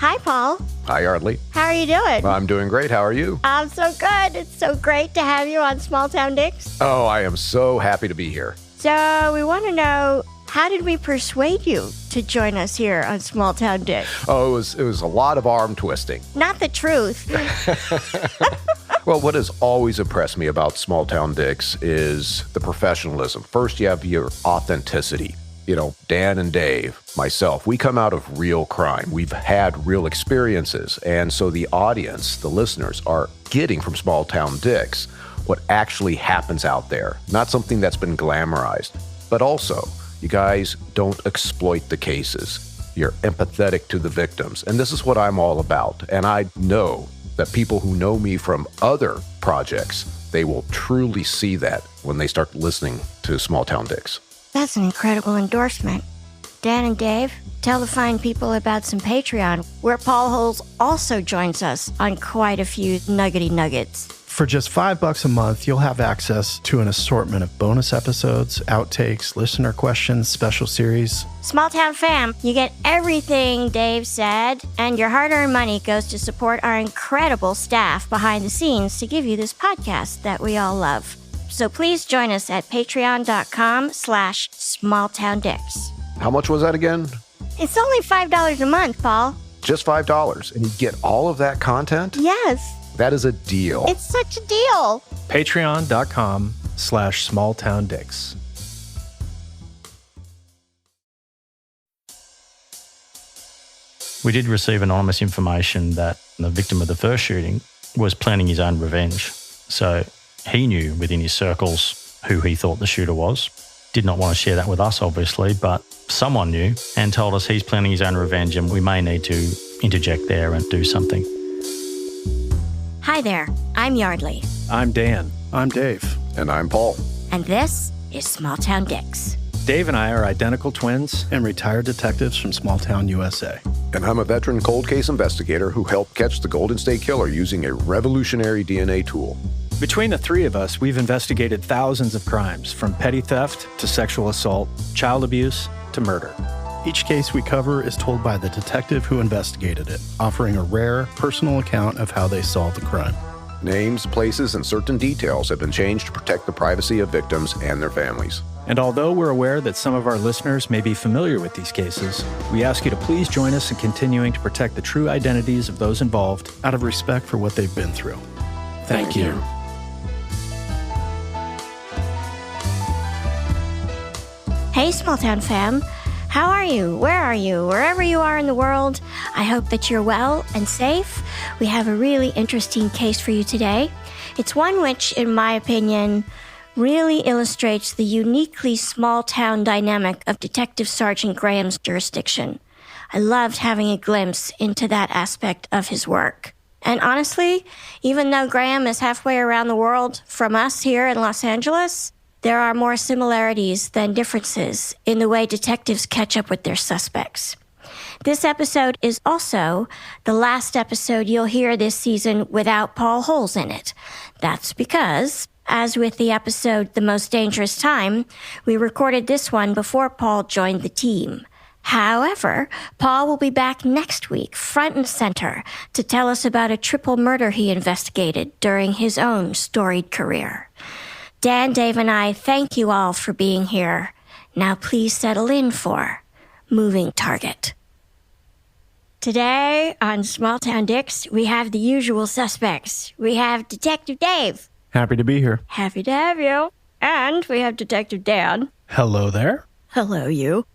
Hi, Paul. Hi, Yardley. How are you doing? I'm doing great. How are you? I'm so good. It's so great to have you on Small Town Dicks. Oh, I am so happy to be here. So we want to know, how did we persuade you to join us here on Small Town Dicks? Oh, it was a lot of arm twisting. Not the truth. Well, what has always impressed me about Small Town Dicks is the professionalism. First, you have your authenticity. You know, Dan and Dave, myself, we come out of real crime. We've had real experiences. And so the audience, the listeners, are getting from Small Town Dicks what actually happens out there, not something that's been glamorized. But also, you guys don't exploit the cases. You're empathetic to the victims. And this is what I'm all about. And I know that people who know me from other projects, they will truly see that when they start listening to Small Town Dicks. That's an incredible endorsement. Dan and Dave, tell the fine people about some Patreon, where Paul Holes also joins us on quite a few nuggety nuggets. For just $5 a month, you'll have access to an assortment of bonus episodes, outtakes, listener questions, special series. Small Town Fam, you get everything Dave said, and your hard-earned money goes to support our incredible staff behind the scenes to give you this podcast that we all love. So please join us at patreon.com/smalltowndicks. How much was that again? It's only $5 a month, Paul. Just $5. And you get all of that content? Yes. That is a deal. It's such a deal. Patreon.com/smalltowndicks. We did receive anonymous information that the victim of the first shooting was planning his own revenge. So he knew within his circles who he thought the shooter was. Did not want to share that with us, obviously, but someone knew and told us he's planning his own revenge and we may need to interject there and do something. Hi there, I'm Yardley. I'm Dan. I'm Dave. And I'm Paul. And this is Small Town Dicks. Dave and I are identical twins and retired detectives from Small Town, USA. And I'm a veteran cold case investigator who helped catch the Golden State Killer using a revolutionary DNA tool. Between the three of us, we've investigated thousands of crimes, from petty theft to sexual assault, child abuse to murder. Each case we cover is told by the detective who investigated it, offering a rare, personal account of how they solved the crime. Names, places, and certain details have been changed to protect the privacy of victims and their families. And although we're aware that some of our listeners may be familiar with these cases, we ask you to please join us in continuing to protect the true identities of those involved out of respect for what they've been through. Thank you. Hey, Small Town Fam. How are you? Where are you? Wherever you are in the world, I hope that you're well and safe. We have a really interesting case for you today. It's one which, in my opinion, really illustrates the uniquely small-town dynamic of Detective Sergeant Graeme's jurisdiction. I loved having a glimpse into that aspect of his work. And honestly, even though Graeme is halfway around the world from us here in Los Angeles, there are more similarities than differences in the way detectives catch up with their suspects. This episode is also the last episode you'll hear this season without Paul Holes in it. That's because, as with the episode The Most Dangerous Time, we recorded this one before Paul joined the team. However, Paul will be back next week, front and center, to tell us about a triple murder he investigated during his own storied career. Dan, Dave, and I thank you all for being here. Now please settle in for Moving Target. Today on Small Town Dicks, we have the usual suspects. We have Detective Dave. Happy to be here. Happy to have you. And we have Detective Dan. Hello there. Hello, you.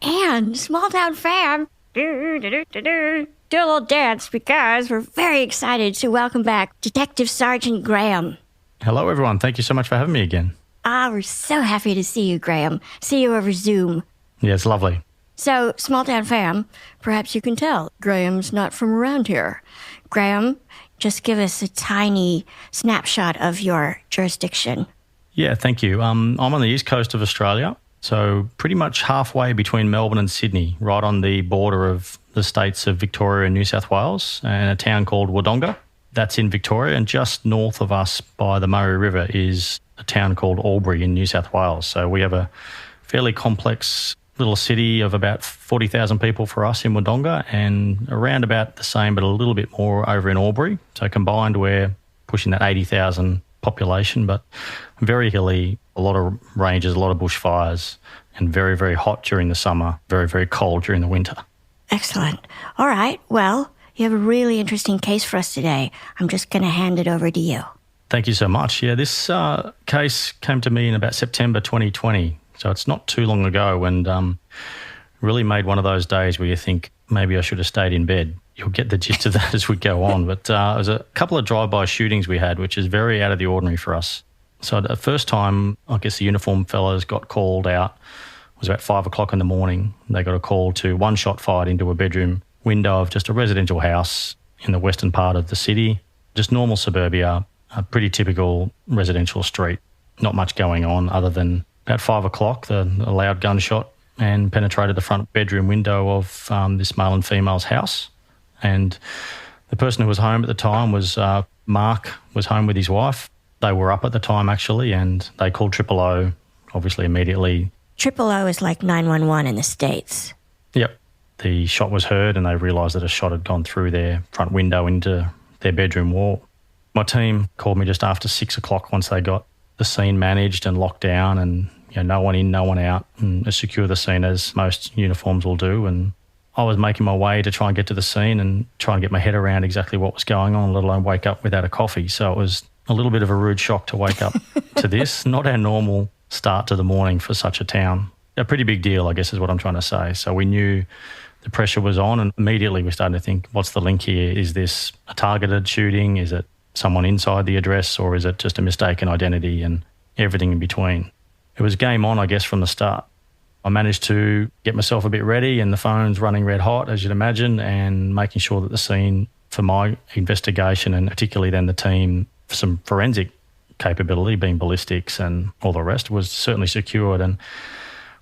And Small Town Fam. Do a little dance because we're very excited to welcome back Detective Sergeant Graeme. Hello, everyone. Thank you so much for having me again. We're so happy to see you, Graeme. See you over Zoom. Yeah, it's lovely. So, Small Town Fam, perhaps you can tell Graeme's not from around here. Graeme, just give us a tiny snapshot of your jurisdiction. Yeah, thank you. I'm on the east coast of Australia, so pretty much halfway between Melbourne and Sydney, right on the border of the states of Victoria and New South Wales, and a town called Wodonga. That's in Victoria, and just north of us by the Murray River is a town called Albury in New South Wales. So we have a fairly complex little city of about 40,000 people for us in Wodonga, and around about the same but a little bit more over in Albury. So combined we're pushing that 80,000 population, but very hilly, a lot of ranges, a lot of bushfires, and very, very hot during the summer, very, very cold during the winter. Excellent. All right. Well, you have a really interesting case for us today. I'm just going to hand it over to you. Thank you so much. Yeah, this case came to me in about September 2020. So it's not too long ago, and really made one of those days where you think, maybe I should have stayed in bed. You'll get the gist of that as we go on. But it was a couple of drive-by shootings we had, which is very out of the ordinary for us. So the first time, I guess the uniformed fellas got called out was about 5 o'clock in the morning. They got a call to one shot fired into a bedroom window of just a residential house in the western part of the city. Just normal suburbia, a pretty typical residential street. Not much going on other than about 5 o'clock, a loud gunshot and penetrated the front bedroom window of this male and female's house. And the person who was home at the time was Mark, was home with his wife. They were up at the time, actually, and they called 000, obviously immediately. 000 is like 911 in the States. Yep. The shot was heard and they realised that a shot had gone through their front window into their bedroom wall. My team called me just after 6 o'clock once they got the scene managed and locked down, and no one in, no one out, and secure the scene as most uniforms will do. And I was making my way to try and get to the scene and try and get my head around exactly what was going on, let alone wake up without a coffee. So it was a little bit of a rude shock to wake up to this. Not our normal start to the morning for such a town. A pretty big deal, I guess, is what I'm trying to say. So we knew the pressure was on, and immediately we started to think, what's the link here? Is this a targeted shooting? Is it someone inside the address, or is it just a mistaken identity, and everything in between? It was game on, I guess, from the start. I managed to get myself a bit ready, and the phone's running red hot, as you'd imagine, and making sure that the scene for my investigation, and particularly then the team for some forensic capability, being ballistics and all the rest, was certainly secured. And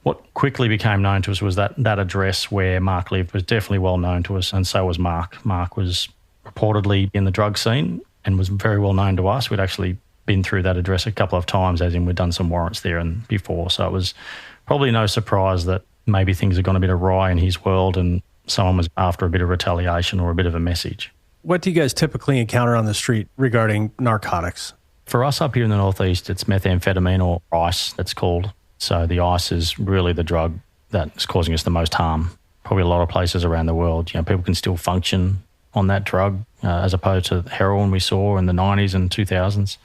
what quickly became known to us was that address where Mark lived was definitely well known to us, and so was Mark. Mark was reportedly in the drug scene and was very well known to us. We'd actually been through that address a couple of times, as in we'd done some warrants there and before. So it was probably no surprise that maybe things had gone a bit awry in his world and someone was after a bit of retaliation or a bit of a message. What do you guys typically encounter on the street regarding narcotics? For us up here in the northeast, it's methamphetamine, or ice, that's called. So the ice is really the drug that's causing us the most harm. Probably a lot of places around the world, people can still function on that drug as opposed to heroin we saw in the 90s and 2000s.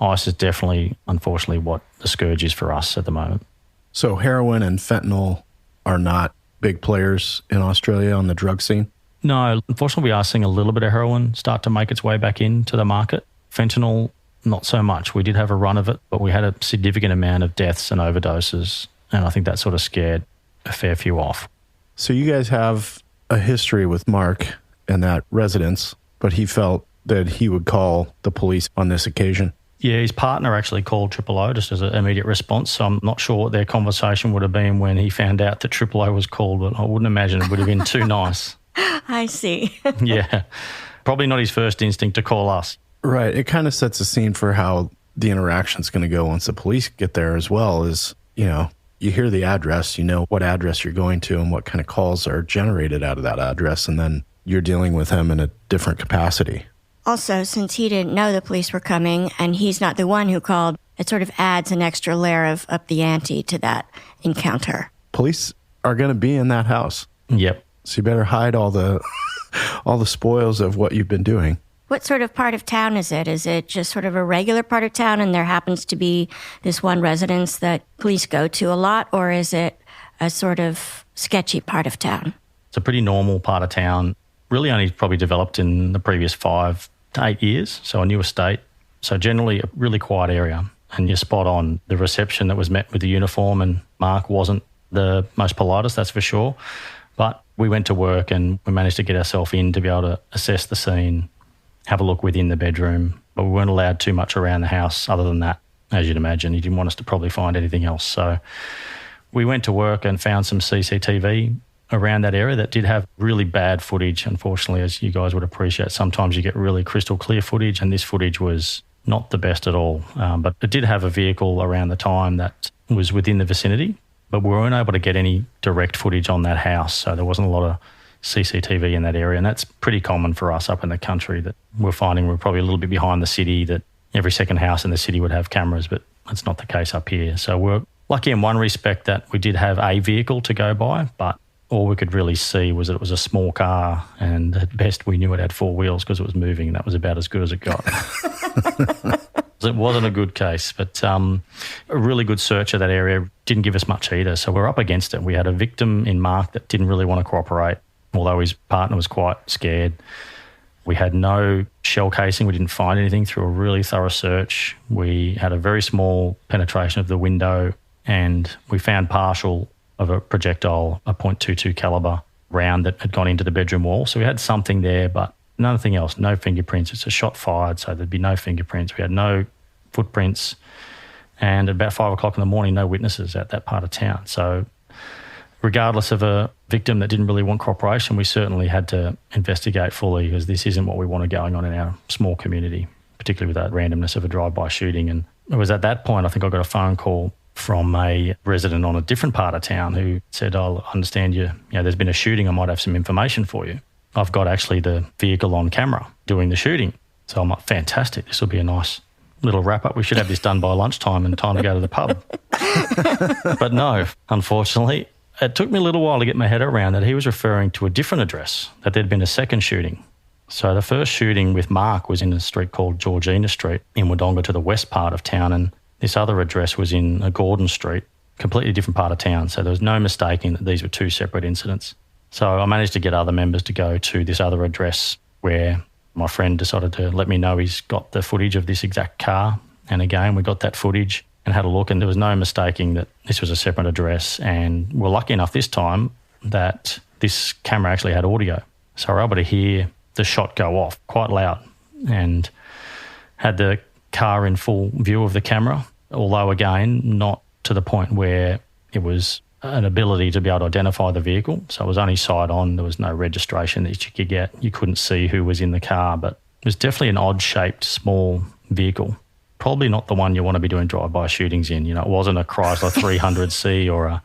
Ice is definitely, unfortunately, what the scourge is for us at the moment. So heroin and fentanyl are not big players in Australia on the drug scene? No, unfortunately, we are seeing a little bit of heroin start to make its way back into the market. Fentanyl, not so much. We did have a run of it, but we had a significant amount of deaths and overdoses, and I think that sort of scared a fair few off. So you guys have a history with Mark and that residence, but he felt that he would call the police on this occasion. Yeah, his partner actually called 000 just as an immediate response, so I'm not sure what their conversation would have been when he found out that 000 was called, but I wouldn't imagine it would have been too nice. I see. Yeah, probably not his first instinct to call us. Right. It kind of sets a scene for how the interaction's going to go once the police get there as well. Is, you hear the address, you know what address you're going to and what kind of calls are generated out of that address, and then you're dealing with him in a different capacity. Also, since he didn't know the police were coming and he's not the one who called, it sort of adds an extra layer of up the ante to that encounter. Police are going to be in that house. Yep. So you better hide all the spoils of what you've been doing. What sort of part of town is it? Is it just sort of a regular part of town and there happens to be this one residence that police go to a lot, or is it a sort of sketchy part of town? It's a pretty normal part of town, really only probably developed in the previous 5 to 8 years, so a new estate. So generally a really quiet area, and you're spot on. The reception that was met with the uniform, and Mark wasn't the most politest, that's for sure, but we went to work and we managed to get ourselves in to be able to assess the scene, have a look within the bedroom, but we weren't allowed too much around the house other than that, as you'd imagine. He didn't want us to probably find anything else. So we went to work and found some CCTV around that area that did have really bad footage. Unfortunately, as you guys would appreciate, sometimes you get really crystal clear footage, and this footage was not the best at all. But it did have a vehicle around the time that was within the vicinity, but we weren't able to get any direct footage on that house. So there wasn't a lot of CCTV in that area. And that's pretty common for us up in the country, that we're finding we're probably a little bit behind the city, that every second house in the city would have cameras, but that's not the case up here. So we're lucky in one respect that we did have a vehicle to go by, but all we could really see was that it was a small car, and at best we knew it had four wheels because it was moving, and that was about as good as it got. It wasn't a good case, but a really good search of that area didn't give us much either. So we're up against it. We had a victim in Mark that didn't really want to cooperate, although his partner was quite scared. We had no shell casing. We didn't find anything through a really thorough search. We had a very small penetration of the window, and we found partial of a projectile, a .22 caliber round that had gone into the bedroom wall. So we had something there, but nothing else, no fingerprints. It's a shot fired, so there'd be no fingerprints. We had no footprints, and at about 5 o'clock in the morning, no witnesses at that part of town. So regardless of a victim that didn't really want cooperation, we certainly had to investigate fully, because this isn't what we wanted going on in our small community, particularly with that randomness of a drive-by shooting. And it was at that point, I think I got a phone call from a resident on a different part of town who said, "I understand there's been a shooting. I might have some information for you. I've got actually the vehicle on camera doing the shooting." So I'm like, fantastic. This will be a nice little wrap-up. We should have this done by lunchtime and time to go to the pub. But no, unfortunately, it took me a little while to get my head around that he was referring to a different address, that there'd been a second shooting. So the first shooting with Mark was in a street called Georgina Street in Wodonga, to the west part of town, and this other address was in a Gordon Street, completely different part of town. So there was no mistaking that these were two separate incidents. So I managed to get other members to go to this other address, where my friend decided to let me know he's got the footage of this exact car. And again, we got that footage and had a look, and there was no mistaking that this was a separate address. And we're lucky enough this time that this camera actually had audio. So we're able to hear the shot go off quite loud, and had the car in full view of the camera, although again, not to the point where it was an ability to be able to identify the vehicle. So it was only side on. There was no registration that you could get. You couldn't see who was in the car, but it was definitely an odd-shaped, small vehicle. Probably not the one you want to be doing drive-by shootings in. It wasn't a Chrysler 300C or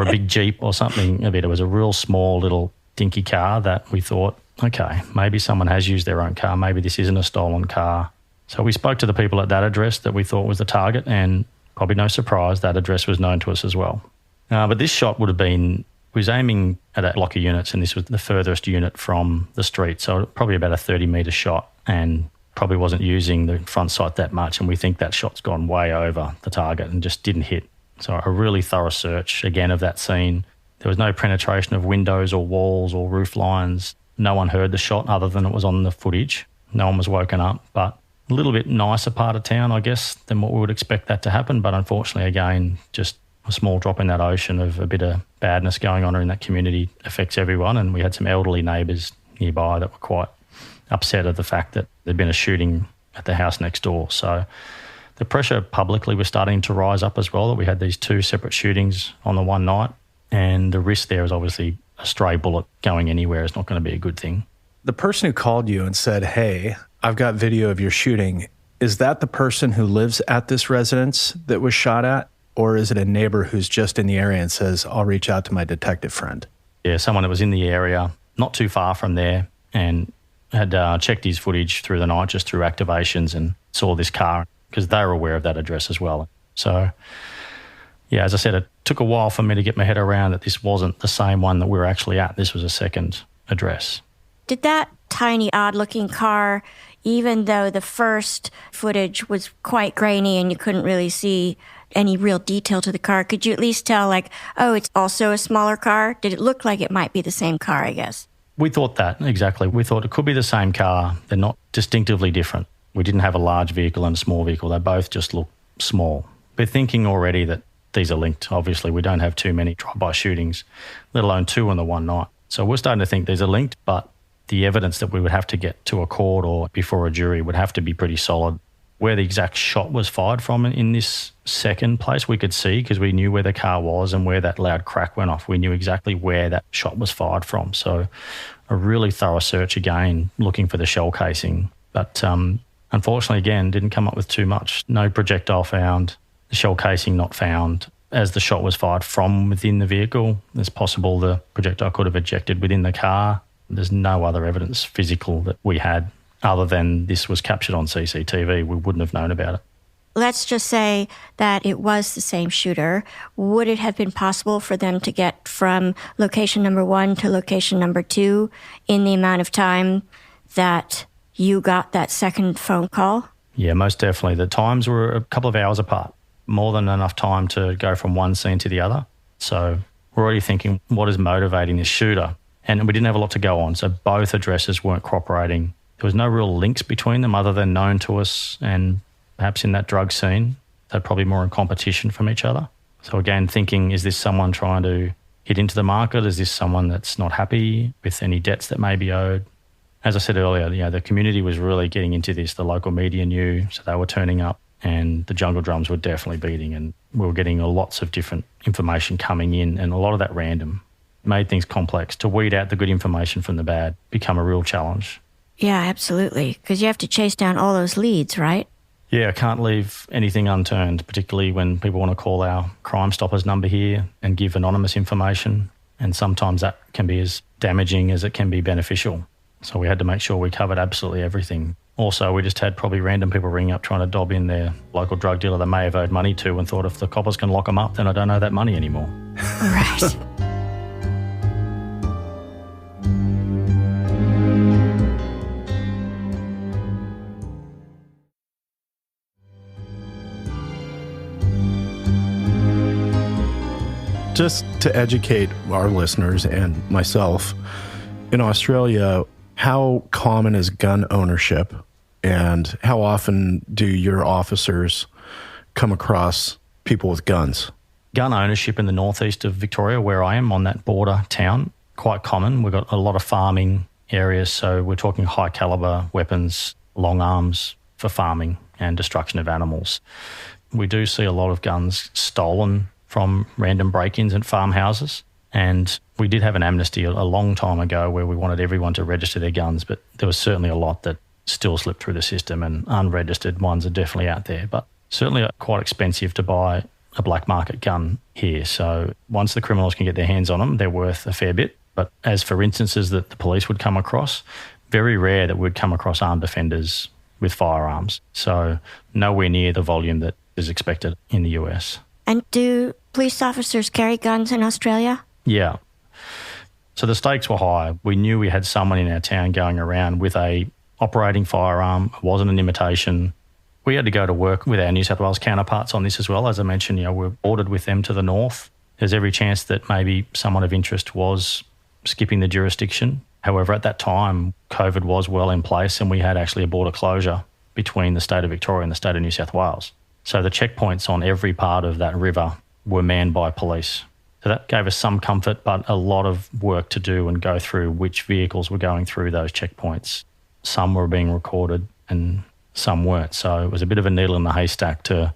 a big Jeep or something of it. It was a real small little dinky car that we thought, okay, maybe someone has used their own car. Maybe this isn't a stolen car. So we spoke to the people at that address that we thought was the target, and probably no surprise, that address was known to us as well. But this shot would have been, we was aiming at a block of units, and this was the furthest unit from the street. So probably about a 30-metre shot, and probably wasn't using the front sight that much. And we think that shot's gone way over the target and just didn't hit. So a really thorough search, again, of that scene. There was no penetration of windows or walls or roof lines. No one heard the shot other than it was on the footage. No one was woken up, but a little bit nicer part of town, I guess, than what we would expect that to happen. But unfortunately, again, just a small drop in that ocean of a bit of badness going on in that community affects everyone. And we had some elderly neighbours nearby that were quite upset at the fact that there'd been a shooting at the house next door. So the pressure publicly was starting to rise up as well, that we had these two separate shootings on the one night. And the risk there is obviously a stray bullet going anywhere is not going to be a good thing. The person who called you and said, "Hey, I've got video of your shooting," is that the person who lives at this residence that was shot at? Or is it a neighbor who's just in the area and says, "I'll reach out to my detective friend"? Yeah, someone that was in the area, not too far from there, and had checked his footage through the night, just through activations, and saw this car, because they were aware of that address as well. So, yeah, as I said, it took a while for me to get my head around that this wasn't the same one that we were actually at. This was a second address. Did that tiny, odd-looking car, even though the first footage was quite grainy and you couldn't really see any real detail to the car, could you at least tell, oh, it's also a smaller car? Did it look like it might be the same car, I guess? We thought that, exactly. We thought it could be the same car. They're not distinctively different. We didn't have a large vehicle and a small vehicle. They both just look small. We're thinking already that these are linked. Obviously, we don't have too many drive-by shootings, let alone two in the one night. So we're starting to think these are linked, but the evidence that we would have to get to a court or before a jury would have to be pretty solid. Where the exact shot was fired from in this second place, we could see, because we knew where the car was and where that loud crack went off. We knew exactly where that shot was fired from. So a really thorough search again, looking for the shell casing. But unfortunately, again, didn't come up with too much. No projectile found, the shell casing not found. as the shot was fired from within the vehicle, it's possible the projectile could have ejected within the car. There's no other evidence physical that we had other than this was captured on CCTV. We wouldn't have known about it. Let's just say that it was the same shooter. Would it have been possible for them to get from location number 1 to location number 2 in the amount of time that you got that second phone call? Yeah, most definitely. The times were a couple of hours apart, more than enough time to go from one scene to the other. So we're already thinking, what is motivating this shooter? And we didn't have a lot to go on, so both addresses weren't cooperating. There was no real links between them other than known to us, and perhaps in that drug scene, they're probably more in competition from each other. So again, thinking, is this someone trying to hit into the market? Is this someone that's not happy with any debts that may be owed? As I said earlier, the community was really getting into this. The local media knew, so they were turning up, and the jungle drums were definitely beating, and we were getting lots of different information coming in, and a lot of that random. It made things complex. To weed out the good information from the bad become a real challenge. Yeah, absolutely, because you have to chase down all those leads, right? Yeah, I can't leave anything unturned, particularly when people want to call our Crime Stoppers number here and give anonymous information. And sometimes that can be as damaging as it can be beneficial. So we had to make sure we covered absolutely everything. Also, we just had probably random people ringing up trying to dob in their local drug dealer they may have owed money to and thought if the coppers can lock them up, then I don't owe that money anymore. Right. Just to educate our listeners and myself, in Australia, how common is gun ownership, and how often do your officers come across people with guns? Gun ownership in the northeast of Victoria, where I am on that border town, quite common. We've got a lot of farming areas, so we're talking high caliber weapons, long arms for farming and destruction of animals. We do see a lot of guns stolen from random break-ins at farmhouses. And we did have an amnesty a long time ago where we wanted everyone to register their guns, but there was certainly a lot that still slipped through the system, and unregistered ones are definitely out there. But certainly quite expensive to buy a black market gun here. So once the criminals can get their hands on them, they're worth a fair bit. But as for instances that the police would come across, very rare that we'd come across armed offenders with firearms. So nowhere near the volume that is expected in the US. And do police officers carry guns in Australia? Yeah. So the stakes were high. We knew we had someone in our town going around with a operating firearm. It wasn't an imitation. We had to go to work with our New South Wales counterparts on this as well. As I mentioned, we're bordered with them to the north. There's every chance that maybe someone of interest was skipping the jurisdiction. However, at that time, COVID was well in place, and we had actually a border closure between the state of Victoria and the state of New South Wales. So the checkpoints on every part of that river were manned by police. So that gave us some comfort, but a lot of work to do and go through which vehicles were going through those checkpoints. Some were being recorded and some weren't. So it was a bit of a needle in the haystack to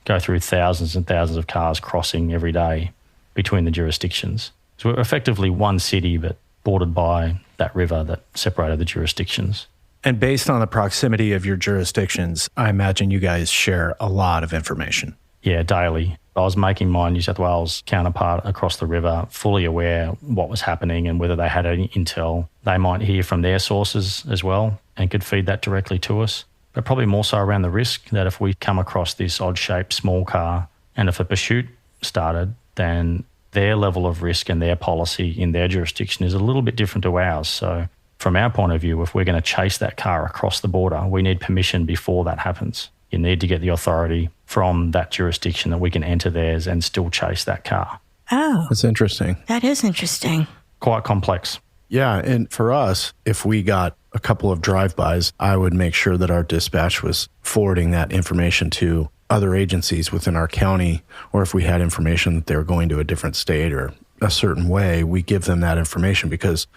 go through thousands and thousands of cars crossing every day between the jurisdictions. So we're effectively one city, but bordered by that river that separated the jurisdictions. And based on the proximity of your jurisdictions, I imagine you guys share a lot of information. Yeah, daily. I was making my New South Wales counterpart across the river fully aware what was happening and whether they had any intel. They might hear from their sources as well and could feed that directly to us. But probably more so around the risk that if we come across this odd-shaped small car and if a pursuit started, then their level of risk and their policy in their jurisdiction is a little bit different to ours. So from our point of view, if we're going to chase that car across the border, we need permission before that happens. You need to get the authority from that jurisdiction that we can enter theirs and still chase that car. Oh, That's interesting. that is interesting. Quite complex. Yeah, and for us, if we got a couple of drive-bys, I would make sure that our dispatch was forwarding that information to other agencies within our county, or if we had information that they were going to a different state or a certain way, we give them that information, because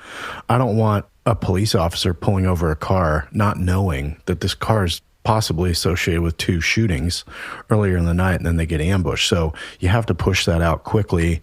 I don't want a police officer pulling over a car not knowing that this car is possibly associated with 2 shootings earlier in the night, and then they get ambushed. So you have to push that out quickly.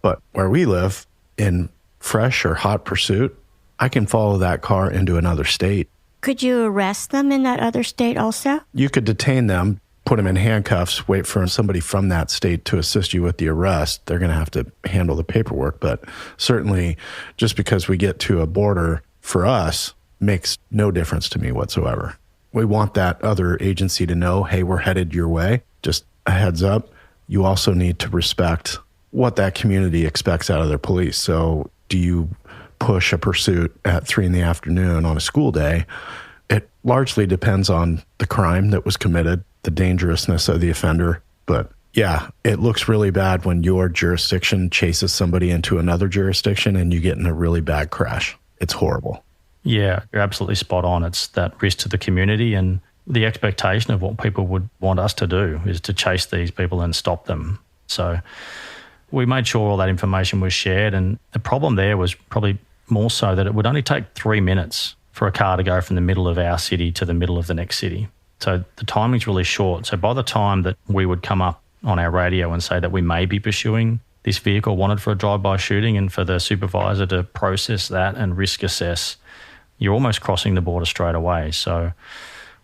But where we live, in fresh or hot pursuit, I can follow that car into another state. Could you arrest them in that other state also? You could detain them, put him in handcuffs, wait for somebody from that state to assist you with the arrest. They're going to have to handle the paperwork. But certainly, just because we get to a border for us makes no difference to me whatsoever. We want that other agency to know, hey, we're headed your way. Just a heads up. You also need to respect what that community expects out of their police. So do you push a pursuit at 3 p.m. on a school day? It largely depends on the crime that was committed, the dangerousness of the offender. But yeah, it looks really bad when your jurisdiction chases somebody into another jurisdiction and you get in a really bad crash. It's horrible. Yeah, you're absolutely spot on. It's that risk to the community, and the expectation of what people would want us to do is to chase these people and stop them. So we made sure all that information was shared, and the problem there was probably more so that it would only take 3 minutes for a car to go from the middle of our city to the middle of the next city. So the timing's really short. So by the time that we would come up on our radio and say that we may be pursuing this vehicle wanted for a drive-by shooting, and for the supervisor to process that and risk assess, you're almost crossing the border straight away. So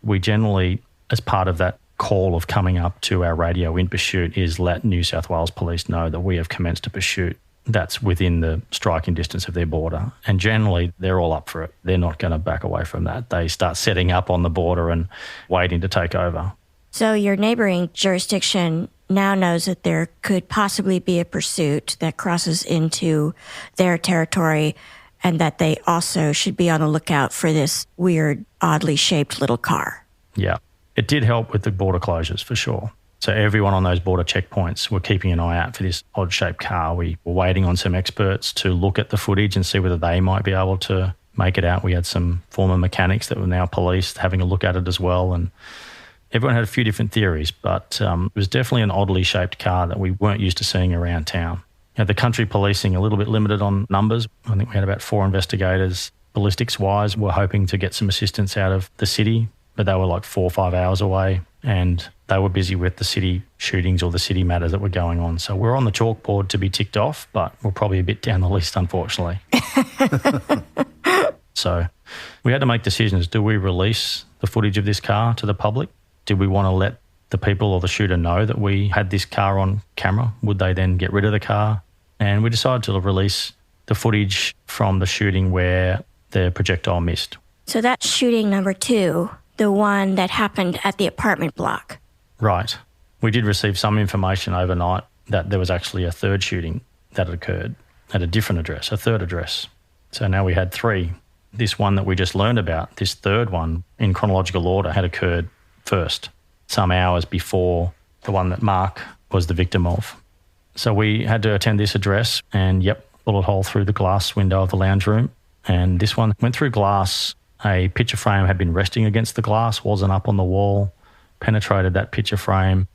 we generally, as part of that call of coming up to our radio in pursuit, is let New South Wales Police know that we have commenced a pursuit that's within the striking distance of their border. And generally, they're all up for it. They're not going to back away from that. They start setting up on the border and waiting to take over. So your neighboring jurisdiction now knows that there could possibly be a pursuit that crosses into their territory, and that they also should be on the lookout for this weird, oddly shaped little car. Yeah. It did help with the border closures for sure. So everyone on those border checkpoints were keeping an eye out for this odd-shaped car. We were waiting on some experts to look at the footage and see whether they might be able to make it out. We had some former mechanics that were now police having a look at it as well. And everyone had a few different theories, but it was definitely an oddly shaped car that we weren't used to seeing around town. The country policing a little bit limited on numbers. I think we had about 4 investigators. Ballistics-wise, we're hoping to get some assistance out of the city, but they were like 4 or 5 hours away, and they were busy with the city shootings or the city matters that were going on. So we're on the chalkboard to be ticked off, but we're probably a bit down the list, unfortunately. So we had to make decisions. Do we release the footage of this car to the public? Did we want to let the people or the shooter know that we had this car on camera? Would they then get rid of the car? And we decided to release the footage from the shooting where the projectile missed. So that's shooting number 2, the one that happened at the apartment block. Right. We did receive some information overnight that there was actually a third shooting that had occurred at a different address, a third address. So now we had 3. This one that we just learned about, this third one, in chronological order, had occurred first, some hours before the one that Mark was the victim of. So we had to attend this address and, bullet hole through the glass window of the lounge room. And this one went through glass. A picture frame had been resting against the glass, wasn't up on the wall, penetrated that picture frame,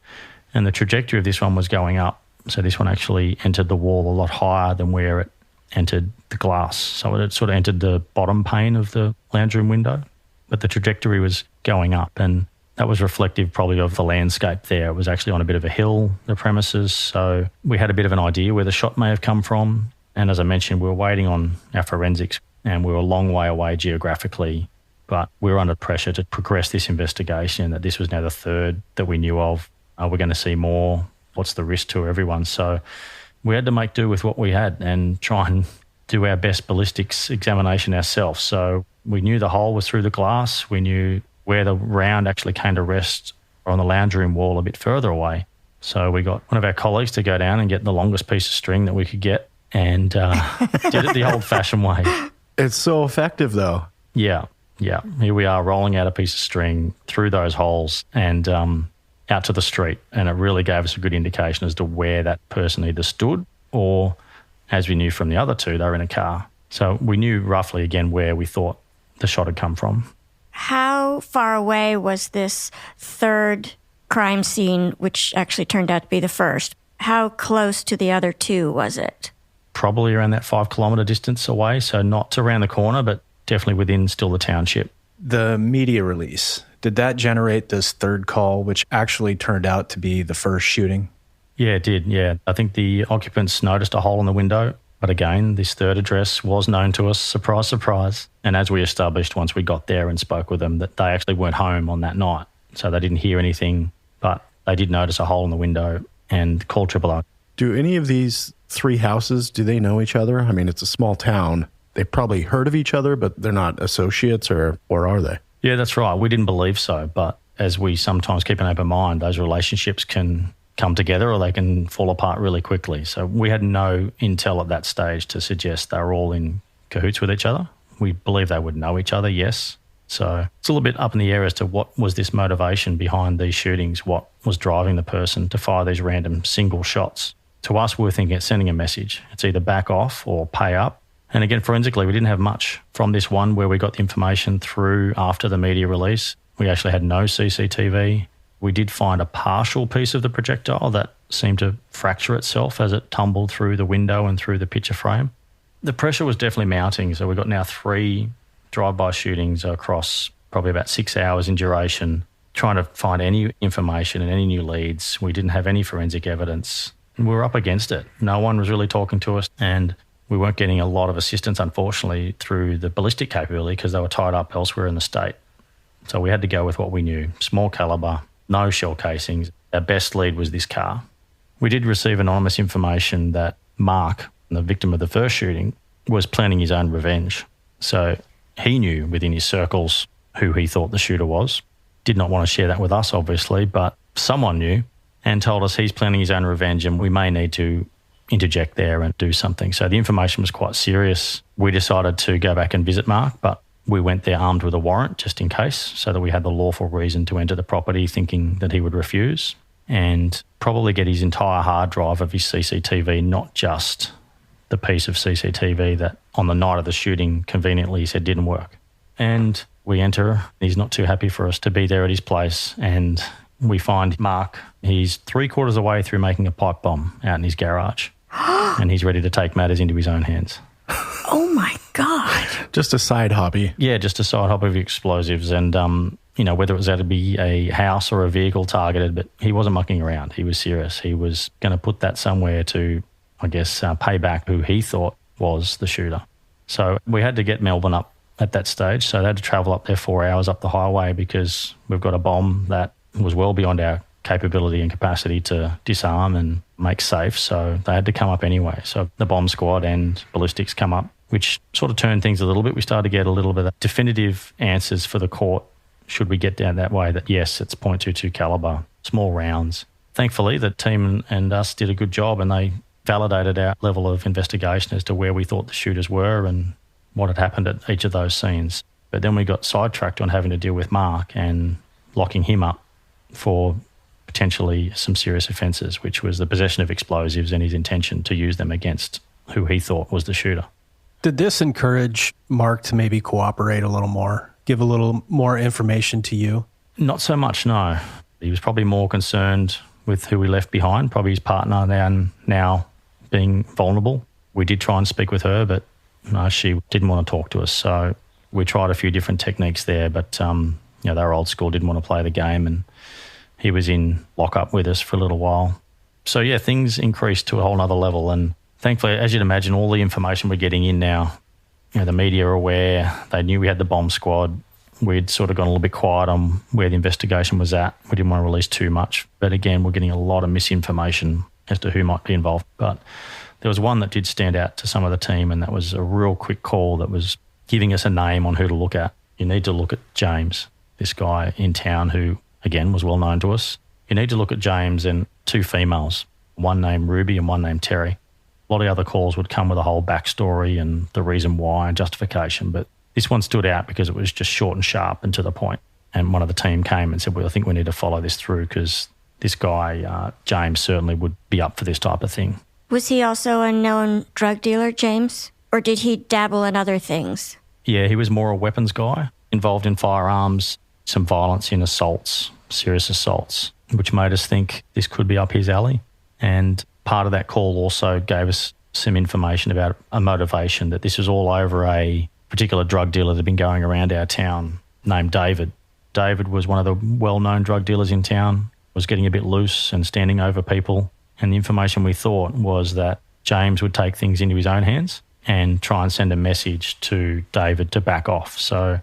and the trajectory of this one was going up. So this one actually entered the wall a lot higher than where it entered the glass. So it sort of entered the bottom pane of the lounge room window, but the trajectory was going up, and that was reflective probably of the landscape there. It was actually on a bit of a hill, the premises, so we had a bit of an idea where the shot may have come from. And as I mentioned, we were waiting on our forensics, and we were a long way away geographically, but we were under pressure to progress this investigation, that this was now the third that we knew of. Are we going to see more? What's the risk to everyone? So we had to make do with what we had and try and do our best ballistics examination ourselves. So we knew the hole was through the glass. We knew where the round actually came to rest on the lounge room wall a bit further away. So we got one of our colleagues to go down and get the longest piece of string that we could get and did it the old-fashioned way. It's so effective, though. Yeah. Here we are rolling out a piece of string through those holes and out to the street. And it really gave us a good indication as to where that person either stood or, as we knew from the other 2, they were in a car. So we knew roughly, again, where we thought the shot had come from. How far away was this third crime scene, which actually turned out to be the first? How close to the other 2 was it? Probably around that 5 kilometre distance away, so not around the corner, but definitely within still the township. The media release, did that generate this third call, which actually turned out to be the first shooting? Yeah, it did, yeah. I think the occupants noticed a hole in the window, but again, this third address was known to us, surprise, surprise. And as we established once we got there and spoke with them, that they actually weren't home on that night, so they didn't hear anything. But They did notice a hole in the window and called Triple O. Do any of these 3 houses, do they know each other? I mean, it's a small town. They've probably heard of each other, but they're not associates, or are they? Yeah, that's right. We didn't believe so, but as we sometimes keep an open mind, those relationships can come together or they can fall apart really quickly. So we had no intel at that stage to suggest they were all in cahoots with each other. We believe they would know each other, yes. So it's a little bit up in the air as to what was this motivation behind these shootings, what was driving the person to fire these random single shots. To us, we were thinking it's sending a message. It's either back off or pay up. And again, forensically, we didn't have much from this one where we got the information through after the media release. We actually had no CCTV. We did find a partial piece of the projectile that seemed to fracture itself as it tumbled through the window and through the picture frame. The pressure was definitely mounting. So we've got now 3 drive-by shootings across probably about 6 hours in duration, trying to find any information and any new leads. We didn't have any forensic evidence. We were up against it. No one was really talking to us, and we weren't getting a lot of assistance, unfortunately, through the ballistic capability because they were tied up elsewhere in the state. So we had to go with what we knew. Small calibre, no shell casings. Our best lead was this car. We did receive anonymous information that Mark, the victim of the first shooting, was planning his own revenge. So he knew within his circles who he thought the shooter was. Did not want to share that with us, obviously, but someone knew and told us he's planning his own revenge and we may need to interject there and do something. So the information was quite serious. We decided to go back and visit Mark, but we went there armed with a warrant just in case, so that we had the lawful reason to enter the property, thinking that he would refuse, and probably get his entire hard drive of his CCTV, not just the piece of CCTV that on the night of the shooting conveniently he said didn't work. And we enter. He's not too happy for us to be there at his place, and we find Mark. He's 3/4 of the way through making a pipe bomb out in his garage, and he's ready to take matters into his own hands. Oh, my God. Just a side hobby. Yeah, just a side hobby of explosives. And, whether it was going to be a house or a vehicle targeted, but he wasn't mucking around. He was serious. He was going to put that somewhere to, pay back who he thought was the shooter. So we had to get Melbourne up at that stage. So they had to travel up there 4 hours up the highway because we've got a bomb that was well beyond our capability and capacity to disarm and make safe. So they had to come up anyway. So the bomb squad and ballistics come up, which sort of turned things a little bit. We started to get a little bit of definitive answers for the court should we get down that way, that yes, it's .22 calibre, small rounds. Thankfully, the team and us did a good job, and they validated our level of investigation as to where we thought the shooters were and what had happened at each of those scenes. But then we got sidetracked on having to deal with Mark and locking him up for potentially some serious offences, which was the possession of explosives and his intention to use them against who he thought was the shooter. Did this encourage Mark to maybe cooperate a little more, give a little more information to you? Not so much, no. He was probably more concerned with who we left behind, probably his partner now being vulnerable. We did try and speak with her, but no, she didn't want to talk to us. So we tried a few different techniques there, but they were old school, didn't want to play the game, and he was in lockup with us for a little while. So yeah, things increased to a whole nother level, and thankfully, as you'd imagine, all the information we're getting in now, the media are aware. They knew we had the bomb squad. We'd sort of gone a little bit quiet on where the investigation was at. We didn't want to release too much. But again, we're getting a lot of misinformation as to who might be involved. But there was one that did stand out to some of the team, and that was a real quick call that was giving us a name on who to look at. You need to look at James, this guy in town who, again, was well known to us. You need to look at James and 2 females, one named Ruby and one named Terry. A lot of other calls would come with a whole backstory and the reason why and justification, but this one stood out because it was just short and sharp and to the point. And one of the team came and said, well, I think we need to follow this through because this guy, James, certainly would be up for this type of thing. Was he also a known drug dealer, James? Or did he dabble in other things? Yeah, he was more a weapons guy, involved in firearms, some violence in assaults, serious assaults, which made us think this could be up his alley. And part of that call also gave us some information about a motivation, that this was all over a particular drug dealer that had been going around our town named David. David was one of the well-known drug dealers in town, was getting a bit loose and standing over people. And the information we thought was that James would take things into his own hands and try and send a message to David to back off. So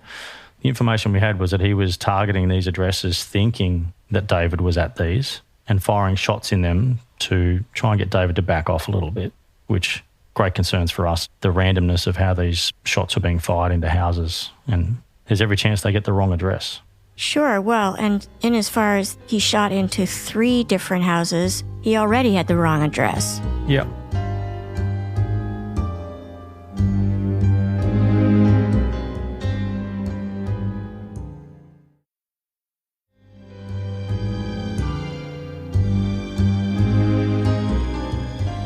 the information we had was that he was targeting these addresses thinking that David was at these, and firing shots in them to try and get David to back off a little bit, which great concerns for us, the randomness of how these shots are being fired into houses. And there's every chance they get the wrong address. Sure, well, and in as far as he shot into 3 different houses, he already had the wrong address. Yep.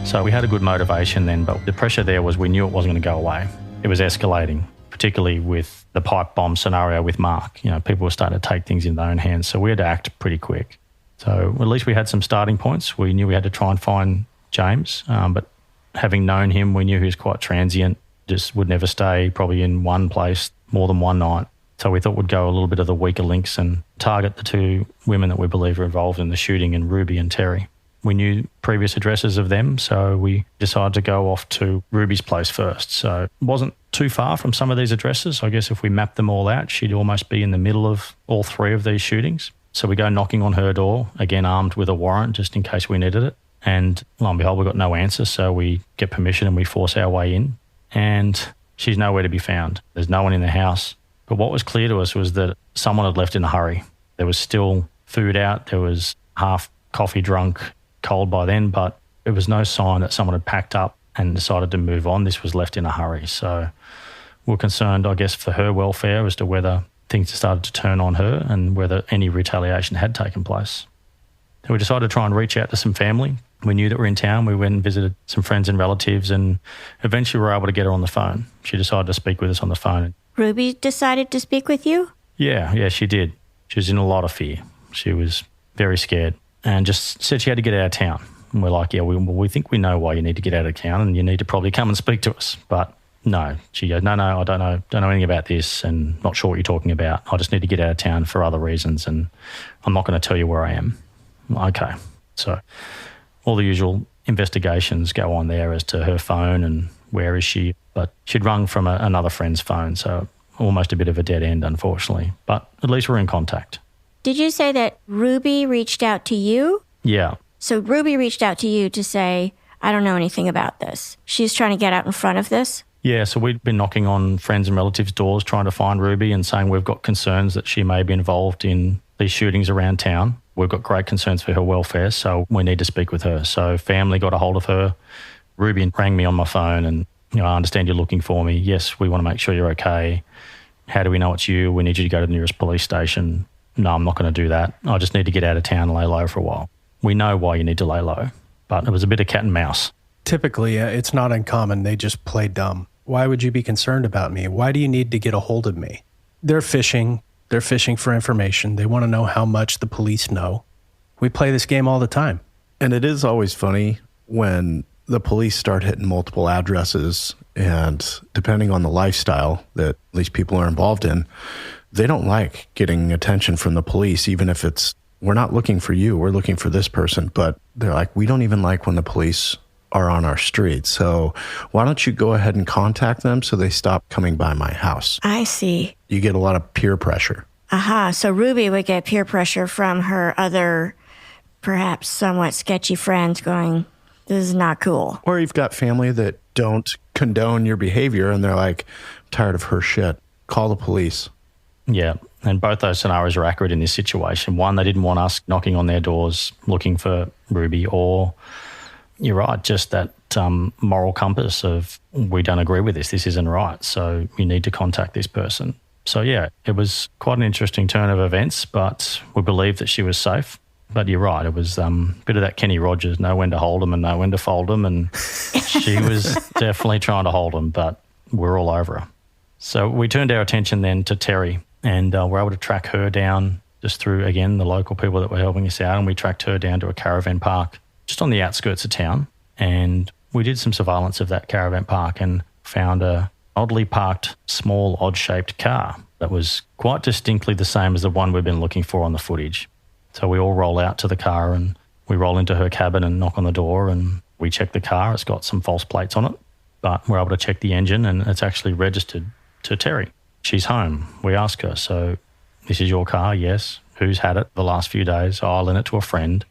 So we had a good motivation then, but the pressure there was we knew it wasn't going to go away. It was escalating, particularly with the pipe bomb scenario with Mark. You know, people were starting to take things in their own hands, so we had to act pretty quick. So at least we had some starting points. We knew we had to try and find James, but having known him, we knew he was quite transient, just would never stay probably in one place more than one night. So we thought we'd go a little bit of the weaker links and target the 2 women that we believe were involved in the shooting, in Ruby and Terry. We knew previous addresses of them, so we decided to go off to Ruby's place first. So it wasn't too far from some of these addresses. I guess if we mapped them all out, she'd almost be in the middle of all 3 of these shootings. So we go knocking on her door, again armed with a warrant just in case we needed it. And lo and behold, we got no answer, so we get permission and we force our way in. And she's nowhere to be found. There's no one in the house. But what was clear to us was that someone had left in a hurry. There was still food out. There was half coffee drunk, cold by then, but there was no sign that someone had packed up and decided to move on. This was left in a hurry. So we're concerned, I guess, for her welfare as to whether things started to turn on her and whether any retaliation had taken place. So we decided to try and reach out to some family. We knew that we were in town. We went and visited some friends and relatives, and eventually we were able to get her on the phone. She decided to speak with us on the phone. Ruby decided to speak with you? Yeah, she did. She was in a lot of fear. She was very scared and just said she had to get out of town. And we're like, yeah, we think we know why you need to get out of town and you need to probably come and speak to us. But no, she goes, no, I don't know anything about this and not sure what you're talking about. I just need to get out of town for other reasons and I'm not going to tell you where I am. Okay. So all the usual investigations go on there as to her phone and where is she. But she'd rung from another friend's phone, so almost a bit of a dead end, unfortunately. But at least we're in contact. Did you say that Ruby reached out to you? Yeah. So Ruby reached out to you to say, I don't know anything about this. She's trying to get out in front of this? Yeah, so we'd been knocking on friends and relatives' doors trying to find Ruby and saying we've got concerns that she may be involved in these shootings around town. We've got great concerns for her welfare, so we need to speak with her. So family got a hold of her. Ruby rang me on my phone and, I understand you're looking for me. Yes, we want to make sure you're okay. How do we know it's you? We need you to go to the nearest police station. No, I'm not going to do that. I just need to get out of town and lay low for a while. We know why you need to lay low, but it was a bit of cat and mouse. Typically, it's not uncommon. They just play dumb. Why would you be concerned about me? Why do you need to get a hold of me? They're fishing. They're fishing for information. They want to know how much the police know. We play this game all the time. And it is always funny when the police start hitting multiple addresses, and depending on the lifestyle that these people are involved in, they don't like getting attention from the police, even if it's, we're not looking for you, we're looking for this person. But they're like, we don't even like when the police are on our street. So why don't you go ahead and contact them so they stop coming by my house? I see. You get a lot of peer pressure. Aha, so Ruby would get peer pressure from her other, perhaps somewhat sketchy friends going, this is not cool. Or you've got family that don't condone your behavior and they're like, I'm tired of her shit. Call the police. Yeah, and both those scenarios are accurate in this situation. One, they didn't want us knocking on their doors looking for Ruby, or you're right, just that moral compass of we don't agree with this isn't right, so you need to contact this person. So yeah, it was quite an interesting turn of events, but we believe that she was safe. But you're right, it was a bit of that Kenny Rogers, know when to hold them and know when to fold them, and she was definitely trying to hold them, but we're all over her. So we turned our attention then to Terry, and we're able to track her down just through, again, the local people that were helping us out, and we tracked her down to a caravan park just on the outskirts of town, and we did some surveillance of that caravan park and found a oddly parked, small, odd-shaped car that was quite distinctly the same as the one we've been looking for on the footage. So we all roll out to the car and we roll into her cabin and knock on the door and we check the car. It's got some false plates on it, but we're able to check the engine and it's actually registered to Terry. She's home. We ask her, so this is your car? Yes. Who's had it the last few days? Oh, I lent it to a friend.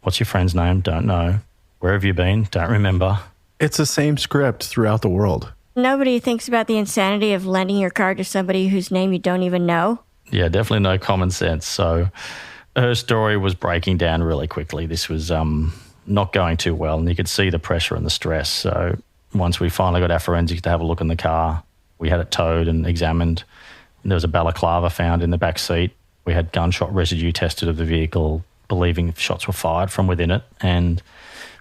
What's your friend's name? Don't know. Where have you been? Don't remember. It's the same script throughout the world. Nobody thinks about the insanity of lending your car to somebody whose name you don't even know. Yeah, definitely no common sense. So her story was breaking down really quickly. This was not going too well, and you could see the pressure and the stress. So once we finally got our forensics to have a look in the car, we had it towed and examined. There was a balaclava found in the back seat. We had gunshot residue tested of the vehicle, believing shots were fired from within it. And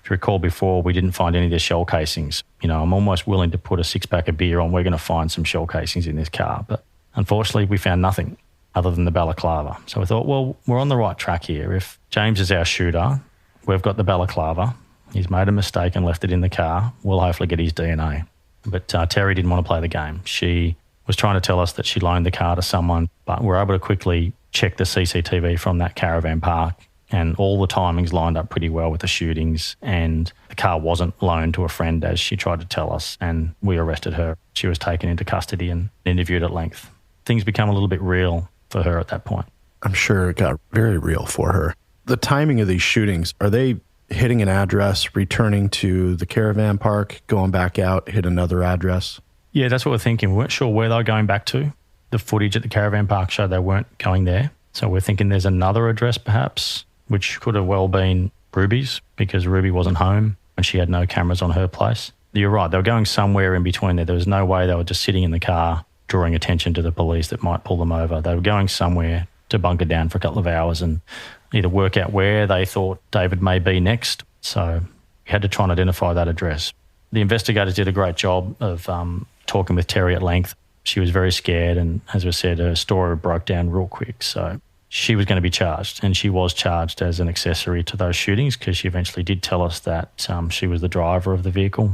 if you recall before, we didn't find any of the shell casings. You know, I'm almost willing to put a six-pack of beer on, we're going to find some shell casings in this car. But unfortunately, we found nothing other than the balaclava. So we thought, well, we're on the right track here. If James is our shooter, we've got the balaclava. He's made a mistake and left it in the car. We'll hopefully get his DNA. But Terry didn't want to play the game. She was trying to tell us that she loaned the car to someone, but we're able to quickly check the CCTV from that caravan park, and all the timings lined up pretty well with the shootings, and the car wasn't loaned to a friend as she tried to tell us, and we arrested her. She was taken into custody and interviewed at length. Things become a little bit real for her at that point. I'm sure it got very real for her. The timing of these shootings, are they hitting an address, returning to the caravan park, going back out, hit another address? Yeah, that's what we're thinking. We weren't sure where they were going back to. The footage at the caravan park showed they weren't going there. So we're thinking there's another address perhaps, which could have well been Ruby's, because Ruby wasn't home and she had no cameras on her place. You're right, they were going somewhere in between there. There was no way they were just sitting in the car drawing attention to the police that might pull them over. They were going somewhere to bunker down for a couple of hours and either work out where they thought David may be next. So we had to try and identify that address. The investigators did a great job of talking with Terry at length. She was very scared, and as I said, her story broke down real quick. So she was going to be charged, and she was charged as an accessory to those shootings, because she eventually did tell us that she was the driver of the vehicle,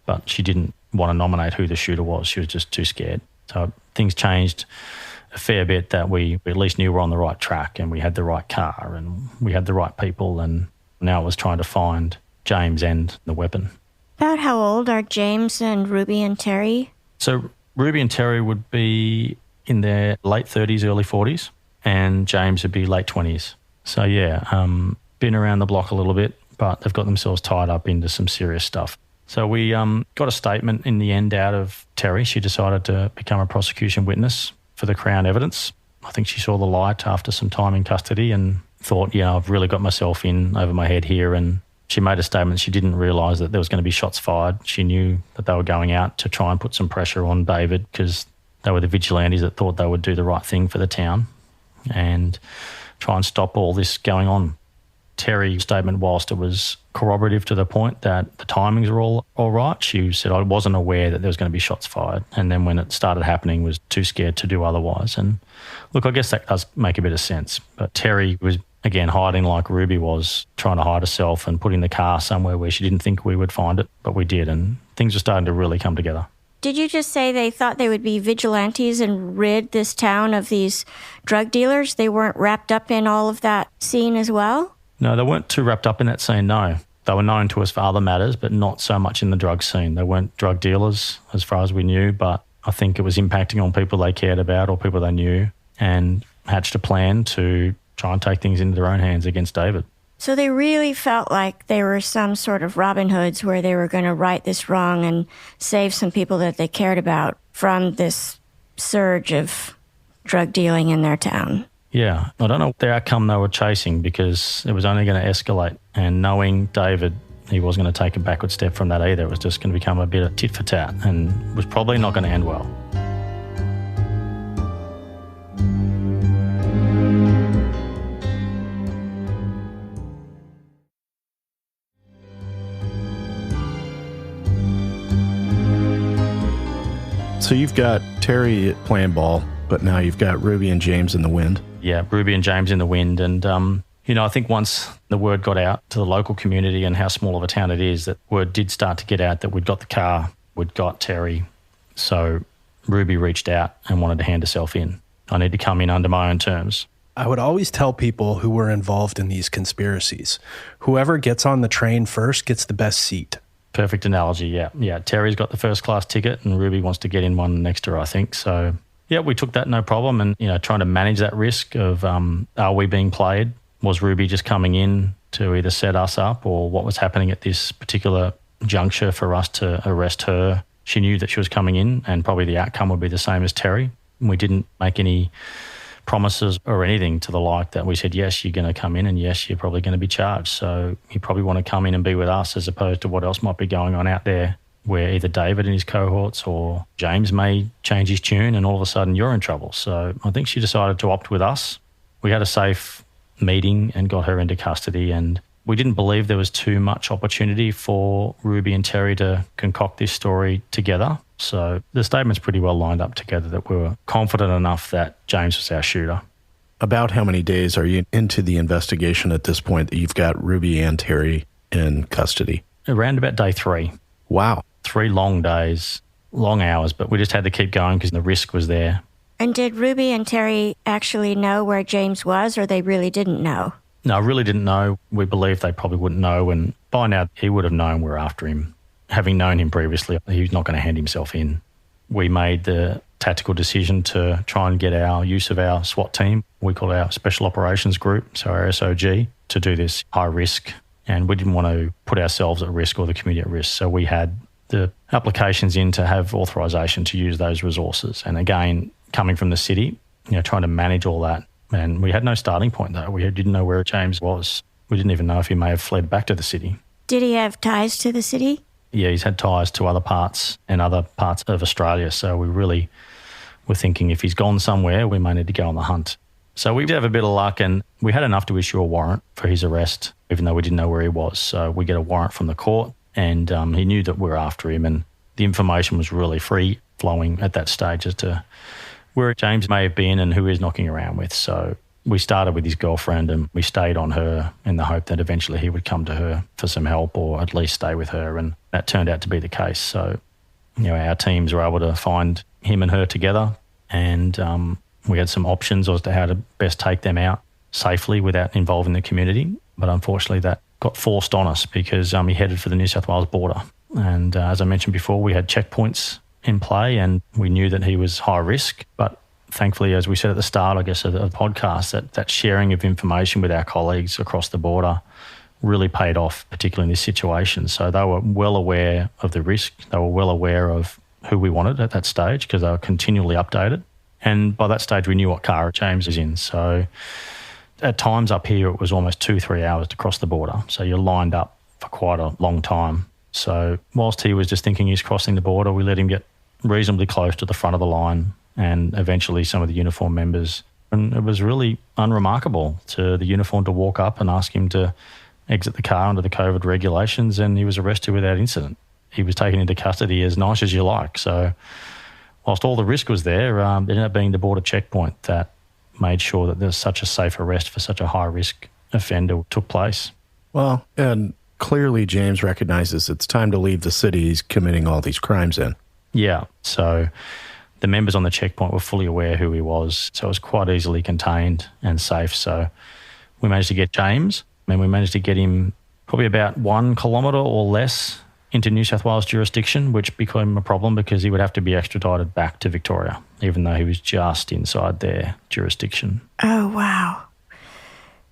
but she didn't want to nominate who the shooter was. She was just too scared. So things changed a fair bit, that we at least knew we were on the right track and we had the right car and we had the right people, and now it was trying to find James and the weapon. About how old are James and Ruby and Terry? So Ruby and Terry would be in their late 30s, early 40s, and James would be late 20s. So yeah, been around the block a little bit, but they've got themselves tied up into some serious stuff. So we got a statement in the end out of Terry. She decided to become a prosecution witness for the Crown evidence. I think she saw the light after some time in custody and thought, yeah, I've really got myself in over my head here. And she made a statement. She didn't realise that there was going to be shots fired. She knew that they were going out to try and put some pressure on David, because they were the vigilantes that thought they would do the right thing for the town and try and stop all this going on. Terry's statement, whilst it was corroborative to the point that the timings are all right, she said, I wasn't aware that there was going to be shots fired. And then when it started happening, was too scared to do otherwise. And look, I guess that does make a bit of sense. But Terry was, again, hiding like Ruby was, trying to hide herself and putting the car somewhere where she didn't think we would find it, but we did. And things were starting to really come together. Did you just say they thought they would be vigilantes and rid this town of these drug dealers? They weren't wrapped up in all of that scene as well? No, they weren't too wrapped up in that scene, no. They were known to us for other matters, but not so much in the drug scene. They weren't drug dealers as far as we knew, but I think it was impacting on people they cared about or people they knew, and hatched a plan to try and take things into their own hands against David. So they really felt like they were some sort of Robin Hoods, where they were going to right this wrong and save some people that they cared about from this surge of drug dealing in their town. Yeah, I don't know the outcome they were chasing, because it was only going to escalate. And knowing David, he wasn't going to take a backward step from that either. It was just going to become a bit of tit for tat and was probably not going to end well. So you've got Terry playing ball, but now you've got Ruby and James in the wind. Yeah, Ruby and James in the wind. And, I think once the word got out to the local community and how small of a town it is, that word did start to get out that we'd got the car, we'd got Terry. So Ruby reached out and wanted to hand herself in. I need to come in under my own terms. I would always tell people who were involved in these conspiracies, whoever gets on the train first gets the best seat. Perfect analogy, yeah. Yeah, Terry's got the first class ticket and Ruby wants to get in one next to her, I think. So, yeah, we took that no problem, and, trying to manage that risk of are we being played? Was Ruby just coming in to either set us up or what was happening at this particular juncture for us to arrest her. She knew that she was coming in and probably the outcome would be the same as Terry. We didn't make any promises or anything to the like that we said, yes, you're going to come in and yes, you're probably going to be charged. So you probably want to come in and be with us as opposed to what else might be going on out there where either David and his cohorts or James may change his tune and all of a sudden you're in trouble. So I think she decided to opt with us. We had a safe meeting and got her into custody, and we didn't believe there was too much opportunity for Ruby and Terry to concoct this story together. So the statement's pretty well lined up together that we were confident enough that James was our shooter. About how many days are you into the investigation at this point that you've got Ruby and Terry in custody? Around about day 3. Wow. 3 long days, long hours, but we just had to keep going because the risk was there. And did Ruby and Terry actually know where James was, or they really didn't know? No, I really didn't know. We believed they probably wouldn't know, and by now he would have known we're after him. Having known him previously, he was not going to hand himself in. We made the tactical decision to try and get our use of our SWAT team, we call our Special Operations Group, so our SOG, to do this high risk. And we didn't want to put ourselves at risk or the community at risk. So we had the applications in to have authorisation to use those resources. And again, coming from the city, trying to manage all that. And we had no starting point though. We didn't know where James was. We didn't even know if he may have fled back to the city. Did he have ties to the city? Yeah, he's had ties to other parts and other parts of Australia. So we really were thinking if he's gone somewhere, we may need to go on the hunt. So we did have a bit of luck, and we had enough to issue a warrant for his arrest, even though we didn't know where he was. So we get a warrant from the court, and he knew that we were after him, and the information was really free flowing at that stage as to where James may have been and who he was knocking around with. So we started with his girlfriend and we stayed on her in the hope that eventually he would come to her for some help or at least stay with her, and that turned out to be the case. So, our teams were able to find him and her together, and we had some options as to how to best take them out safely without involving the community. But unfortunately that got forced on us because he headed for the New South Wales border. And as I mentioned before, we had checkpoints in play and we knew that he was high risk. But thankfully, as we said at the start, I guess, of the podcast, that sharing of information with our colleagues across the border really paid off, particularly in this situation. So they were well aware of the risk. They were well aware of who we wanted at that stage because they were continually updated. And by that stage, we knew what car James was in. So at times up here, it was almost 2-3 hours to cross the border. So you're lined up for quite a long time. So whilst he was just thinking he's crossing the border, we let him get reasonably close to the front of the line and eventually some of the uniform members. And it was really unremarkable to the uniform to walk up and ask him to exit the car under the COVID regulations, and he was arrested without incident. He was taken into custody as nice as you like. So whilst all the risk was there, it ended up being the border checkpoint that made sure that there's such a safe arrest for such a high-risk offender took place. Well, and clearly James recognizes it's time to leave the city he's committing all these crimes in. Yeah, so the members on the checkpoint were fully aware who he was, so it was quite easily contained and safe. So we managed to get James, and we managed to get him probably about 1 kilometre or less into New South Wales jurisdiction, which became a problem because he would have to be extradited back to Victoria, even though he was just inside their jurisdiction. Oh, wow.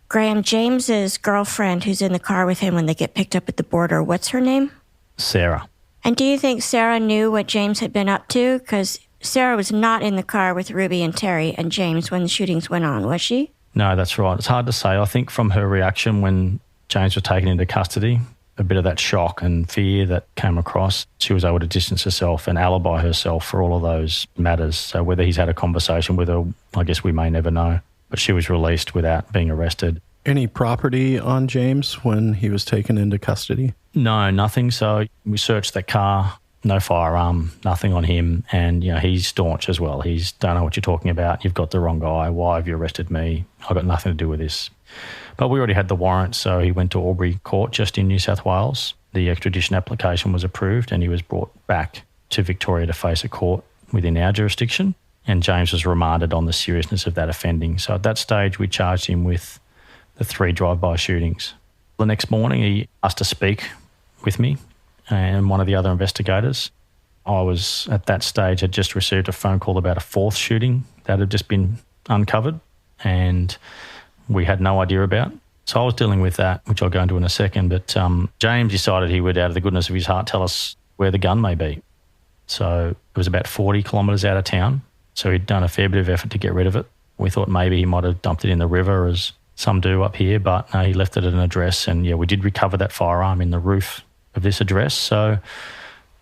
Graeme, James's girlfriend who's in the car with him when they get picked up at the border, what's her name? Sarah. And do you think Sarah knew what James had been up to? Because Sarah was not in the car with Ruby and Terry and James when the shootings went on, was she? No, that's right. It's hard to say. I think from her reaction when James was taken into custody, a bit of that shock and fear that came across, she was able to distance herself and alibi herself for all of those matters. So whether he's had a conversation with her, I guess we may never know. But she was released without being arrested. Any property on James when he was taken into custody? No, nothing. So we searched the car, no firearm, nothing on him. And, he's staunch as well. He's, don't know what you're talking about. You've got the wrong guy. Why have you arrested me? I've got nothing to do with this. But we already had the warrant, so he went to Albury Court just in New South Wales. The extradition application was approved and he was brought back to Victoria to face a court within our jurisdiction. And James was remanded on the seriousness of that offending. So at that stage, we charged him with the 3 drive-by shootings. The next morning, he asked to speak with me and one of the other investigators. I was, at that stage, had just received a phone call about a 4th shooting that had just been uncovered and we had no idea about. So I was dealing with that, which I'll go into in a second. But James decided he would, out of the goodness of his heart, tell us where the gun may be. So it was about 40 kilometres out of town. So he'd done a fair bit of effort to get rid of it. We thought maybe he might have dumped it in the river, as some do up here, but no, he left it at an address. And yeah, we did recover that firearm in the roof of this address. So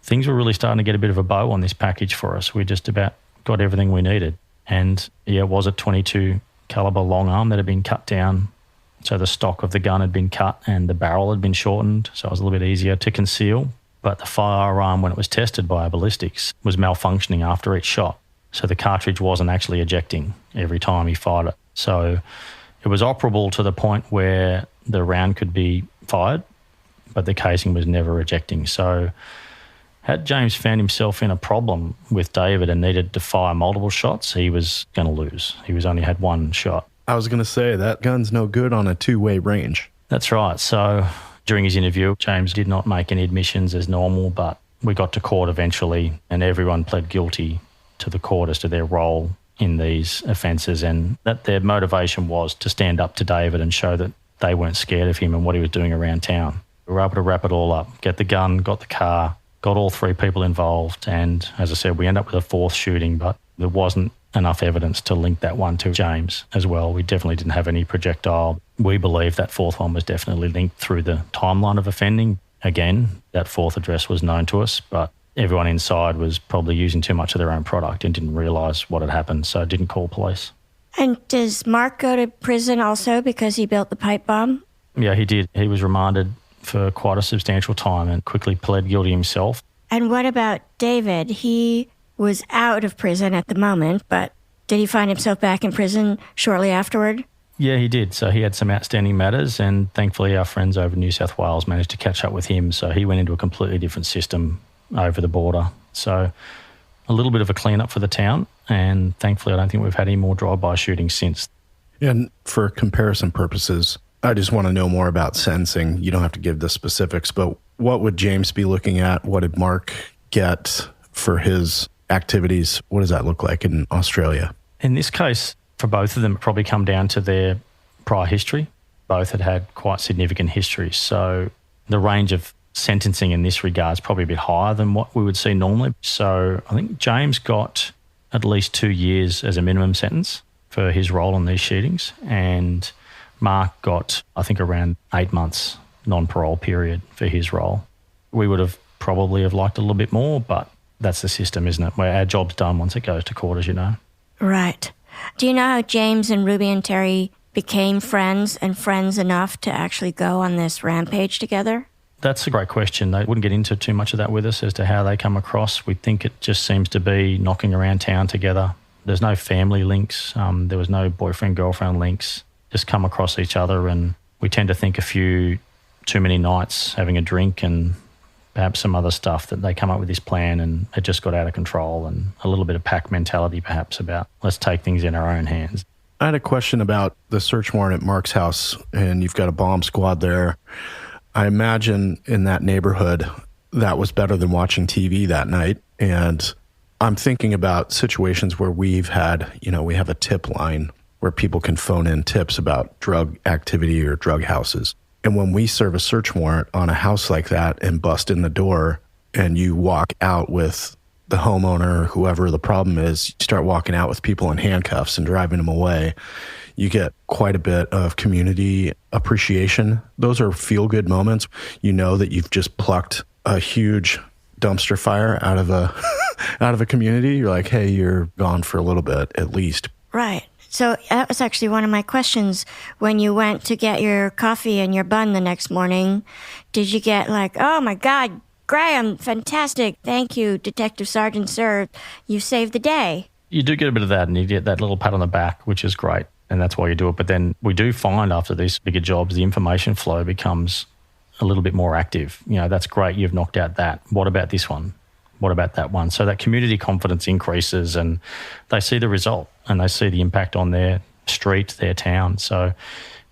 things were really starting to get a bit of a bow on this package for us. We just about got everything we needed. And yeah, it was a 22 caliber long arm that had been cut down. So the stock of the gun had been cut and the barrel had been shortened. So it was a little bit easier to conceal. But the firearm, when it was tested by our ballistics, was malfunctioning after each shot. So the cartridge wasn't actually ejecting every time he fired it. So it was operable to the point where the round could be fired, but the casing was never ejecting. So had James found himself in a problem with David and needed to fire multiple shots, he was going to lose. He was only had one shot. I was going to say, that gun's no good on a two-way range. That's right. So during his interview, James did not make any admissions as normal, but we got to court eventually and everyone pled guilty to the court as to their role in these offences, and that their motivation was to stand up to David and show that they weren't scared of him and what he was doing around town. We were able to wrap it all up, get the gun, got the car, got all three people involved, and as I said, we ended up with a fourth shooting, but there wasn't enough evidence to link that one to James as well. We definitely didn't have any projectile. We believe that fourth one was definitely linked through the timeline of offending. Again, that fourth address was known to us, but everyone inside was probably using too much of their own product and didn't realise what had happened, so didn't call police. And does Mark go to prison also because he built the pipe bomb? Yeah, he did. He was remanded for quite a substantial time and quickly pled guilty himself. And what about David? He was out of prison at the moment, but did he find himself back in prison shortly afterward? Yeah, he did. So he had some outstanding matters, and thankfully our friends over in New South Wales managed to catch up with him. So he went into a completely different system over the border. So a little bit of a clean-up for the town, and thankfully I don't think we've had any more drive-by shootings since. And for comparison purposes, I just want to know more about sentencing. You don't have to give the specifics, but what would James be looking at? What did Mark get for his activities? What does that look like in Australia? In this case, for both of them, it probably come down to their prior history. Both had quite significant histories. So the range of sentencing in this regard is probably a bit higher than what we would see normally. So I think James got at least 2 years as a minimum sentence for his role in these shootings, and Mark got, I think, around 8 months non-parole period for his role. We would have probably have liked a little bit more, but that's the system, isn't it? Where our job's done once it goes to court, as you know. Right. Do you know how James and Ruby and Terry became friends and friends enough to actually go on this rampage together? That's a great question. They wouldn't get into too much of that with us as to how they come across. We think it just seems to be knocking around town together. There's no family links. There was no boyfriend-girlfriend links. Just come across each other, and we tend to think a few too many nights having a drink and perhaps some other stuff that they come up with this plan and it just got out of control, and a little bit of pack mentality perhaps about let's take things in our own hands. I had a question about the search warrant at Mark's house, and you've got a bomb squad there. I imagine in that neighborhood that was better than watching TV that night. And I'm thinking about situations where we've had, we have a tip line where people can phone in tips about drug activity or drug houses. And when we serve a search warrant on a house like that and bust in the door and you walk out with the homeowner or whoever the problem is, you start walking out with people in handcuffs and driving them away, you get quite a bit of community appreciation. Those are feel-good moments. You know that you've just plucked a huge dumpster fire out of a out of a community. You're like, hey, you're gone for a little bit at least. Right. So that was actually one of my questions. When you went to get your coffee and your bun the next morning, did you get like, oh my God, Graeme, fantastic. Thank you, Detective Sergeant Sir. You saved the day. You do get a bit of that, and you get that little pat on the back, which is great. And that's why you do it. But then we do find after these bigger jobs, the information flow becomes a little bit more active. That's great. You've knocked out that. What about this one? What about that one? So that community confidence increases, and they see the result and they see the impact on their street, their town. So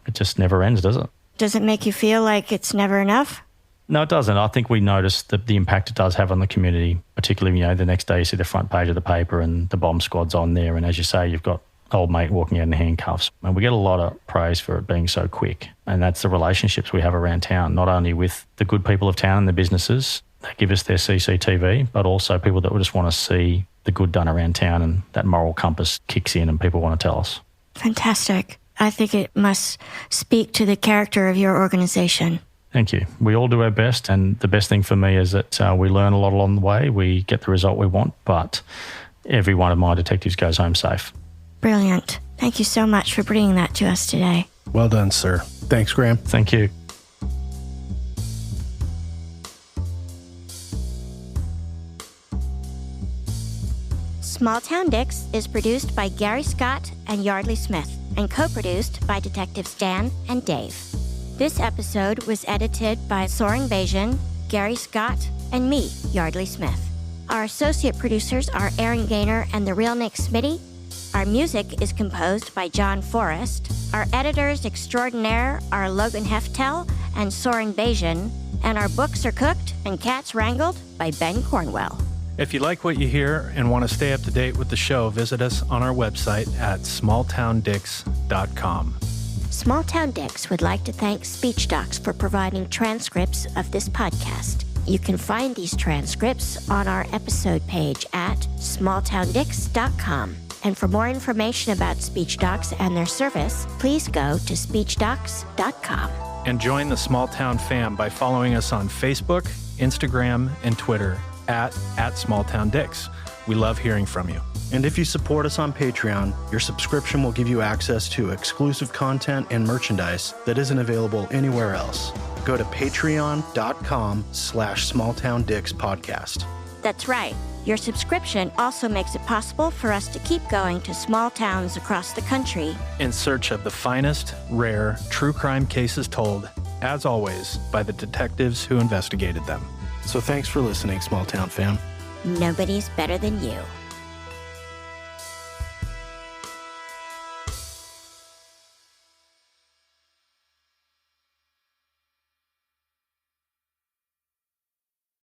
it just never ends, does it? Does it make you feel like it's never enough? No, it doesn't. I think we notice the impact it does have on the community, particularly, the next day you see the front page of the paper and the bomb squad's on there. And as you say, you've got old mate walking out in handcuffs. And we get a lot of praise for it being so quick. And that's the relationships we have around town, not only with the good people of town and the businesses that give us their CCTV, but also people that just want to see the good done around town, and that moral compass kicks in and people want to tell us. Fantastic. I think it must speak to the character of your organization. Thank you. We all do our best, and the best thing for me is that we learn a lot along the way. We get the result we want, but every one of my detectives goes home safe. Brilliant. Thank you so much for bringing that to us today. Well done, sir. Thanks, Graeme. Thank you. Small Town Dicks is produced by Gary Scott and Yardley Smith and co-produced by Detectives Dan and Dave. This episode was edited by Soren Bajan, Gary Scott, and me, Yardley Smith. Our associate producers are Aaron Gaynor and the real Nick Smitty. Our music is composed by John Forrest. Our editors extraordinaire are Logan Heftel and Soren Bajan, and our books are cooked and cats wrangled by Ben Cornwell. If you like what you hear and want to stay up to date with the show, visit us on our website at smalltowndicks.com. Small Town Dicks would like to thank SpeechDocs for providing transcripts of this podcast. You can find these transcripts on our episode page at smalltowndicks.com. And for more information about SpeechDocs and their service, please go to speechdocs.com. And join the Small Town fam by following us on Facebook, Instagram, and Twitter at SmallTownDicks. We love hearing from you. And if you support us on Patreon, your subscription will give you access to exclusive content and merchandise that isn't available anywhere else. Go to patreon.com/smalltowndickspodcast. That's right. Your subscription also makes it possible for us to keep going to small towns across the country in search of the finest, rare, true crime cases told, as always, by the detectives who investigated them. So thanks for listening, Small Town fam. Nobody's better than you.